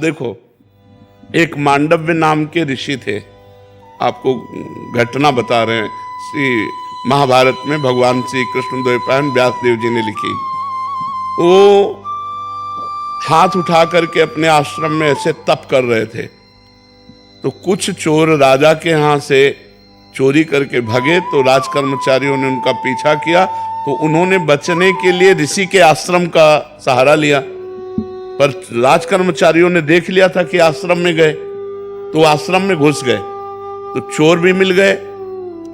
देखो, एक मांडव्य नाम के ऋषि थे, आपको घटना बता रहे हैं, श्री महाभारत में भगवान श्री कृष्ण द्वैपायन व्यास देव जी ने लिखी। वो हाथ उठा करके अपने आश्रम में ऐसे तप कर रहे थे, तो कुछ चोर राजा के यहाँ से चोरी करके भगे, तो राज कर्मचारियों ने उनका पीछा किया, तो उन्होंने बचने के लिए ऋषि के आश्रम का सहारा लिया। पर राज कर्मचारियों ने देख लिया था कि आश्रम में गए, तो आश्रम में घुस गए, तो चोर भी मिल गए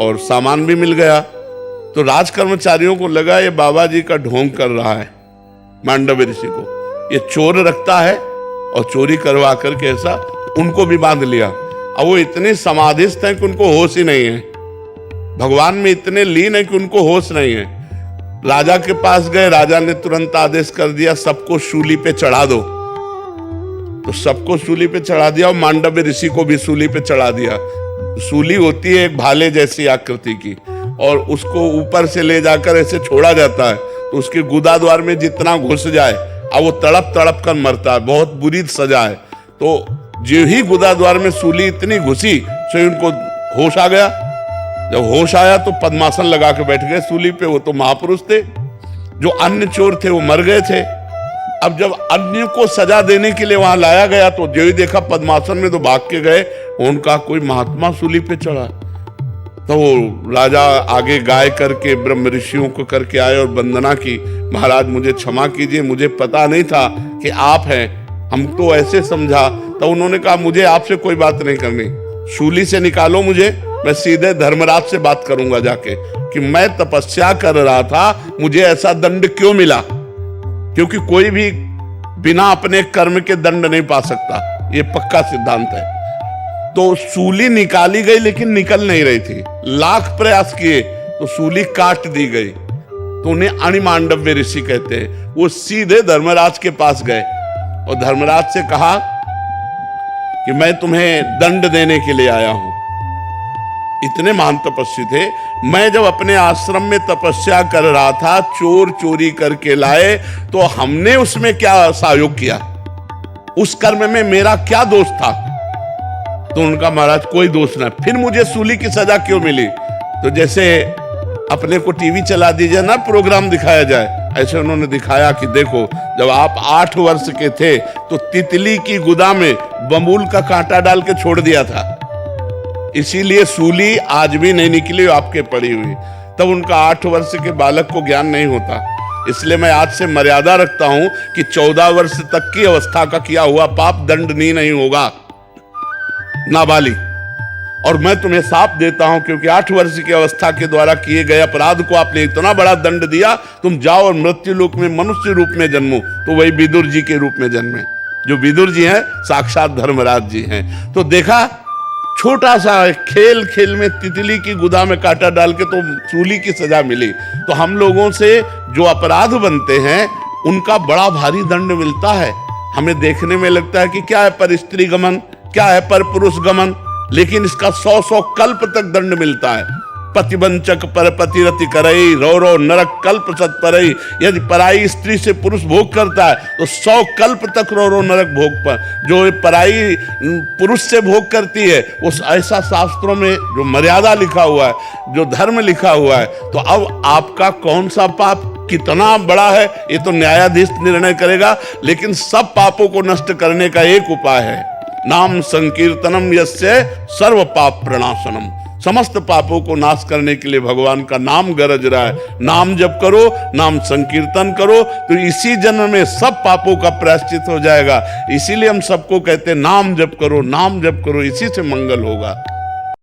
और सामान भी मिल गया। तो राज कर्मचारियों को लगा ये बाबा जी का ढोंग कर रहा है, मांडव्य ऋषि को ये चोर रखता है, और चोरी करवा करके ऐसा उनको भी बांध लिया। अब वो इतने समाधिस्थ हैं कि उनको होश ही नहीं है, भगवान में इतने लीन है कि उनको होश नहीं है। राजा के पास गए, राजा ने तुरंत आदेश कर दिया सबको सूली पे चढ़ा दो, तो सबको सूली पे चढ़ा दिया और मांडव्य ऋषि को भी सूली पे चढ़ा दिया। सूली होती है एक भाले जैसी आकृति की, और उसको ऊपर से ले जाकर ऐसे छोड़ा जाता है, तो उसके गुदा द्वार में जितना घुस जाए, अब वो तड़प तड़प कर मरता है, बहुत बुरी सजा है। तो जो ही गुदा द्वार में सूली इतनी घुसी, तो उनको होश आ गया। जब होश आया तो पद्मासन लगा के बैठ गए सूली पे। वो तो महापुरुष थे, जो अन्य चोर थे वो मर गए थे। अब जब अन्य को सजा देने के लिए वहां लाया गया, तो जो ही देखा पद्मासन में, तो भाग के गए, उनका कोई महात्मा सूली पे चढ़ा। तो वो राजा आगे गाय करके ब्रह्म ऋषियों को करके आए और वंदना की, महाराज मुझे क्षमा कीजिए, मुझे पता नहीं था कि आप हैं, हम तो ऐसे समझा। तो उन्होंने कहा मुझे आपसे कोई बात नहीं करनी, सूली से निकालो मुझे, मैं सीधे धर्मराज से बात करूंगा जाके कि मैं तपस्या कर रहा था, मुझे ऐसा दंड क्यों मिला, क्योंकि कोई भी बिना अपने कर्म के दंड नहीं पा सकता, ये पक्का सिद्धांत है। तो सूली निकाली गई लेकिन निकल नहीं रही थी, लाख प्रयास किए तो सूली काट दी गई, तो उन्हें अणिमांडव्य ऋषि कहते हैं। वो सीधे धर्मराज के पास गए और धर्मराज से कहा कि मैं तुम्हें दंड देने के लिए आया हूं। इतने महान तपस्वी थे, मैं जब अपने आश्रम में तपस्या कर रहा था, चोर चोरी करके लाए, तो हमने उसमें क्या सहयोग किया, उस कर्म में मेरा क्या दोष था। तो उनका महाराज कोई दोष ना, फिर मुझे सूली की सजा क्यों मिली। तो जैसे अपने को टीवी चला दीजिए ना, प्रोग्राम दिखाया जाए, ऐसे उन्होंने दिखाया कि देखो जब आप 8 वर्ष के थे तो तितली की गुदा में बबूल का कांटा डाल के छोड़ दिया था, इसीलिए सूली आज भी नहीं निकली, आपके पड़ी हुई। तब उनका 8 वर्ष के बालक को ज्ञान नहीं होता, इसलिए मैं आज से मर्यादा रखता हूं कि 14 वर्ष तक की अवस्था का किया हुआ पाप दंडनीय नहीं होगा, नाबालिग। और मैं तुम्हें साफ देता हूं, क्योंकि 8 वर्ष की अवस्था के द्वारा किए गए अपराध को आपने इतना बड़ा दंड दिया, तुम जाओ और मृत्यु लोक में मनुष्य रूप में जन्मो। तो वही विदुर जी के रूप में जन्मे, जो विदुर जी हैं साक्षात धर्मराज जी हैं। तो देखा, छोटा सा खेल खेल में तितली की गुदा में कांटा डाल के तो सूली की सजा मिली। तो हम लोगों से जो अपराध बनते हैं उनका बड़ा भारी दंड मिलता है। हमें देखने में लगता है कि क्या है पर स्त्री गमन, क्या है पर पुरुष गमन, लेकिन इसका 100 कल्प तक दंड मिलता है। पतिवंचक पर पतिरति करई, रो रो नरक कल्प सत्परई। यदि पराई स्त्री से पुरुष भोग करता है तो 100 कल्प तक रो रो नरक भोग पर। जो पराई पुरुष से भोग करती है, उस ऐसा शास्त्रों में जो मर्यादा लिखा हुआ है, जो धर्म लिखा हुआ है। तो अब आपका कौन सा पाप कितना बड़ा है ये तो न्यायाधीश निर्णय करेगा, लेकिन सब पापों को नष्ट करने का एक उपाय है, नाम संकीर्तनम यस्य सर्व पाप प्रणाशनम। समस्त पापों को नाश करने के लिए भगवान का नाम गरज रहा है। नाम जप करो, नाम संकीर्तन करो, तो इसी जन्म में सब पापों का प्रायश्चित हो जाएगा। इसीलिए हम सबको कहते हैं नाम जप करो, नाम जप करो, इसी से मंगल होगा।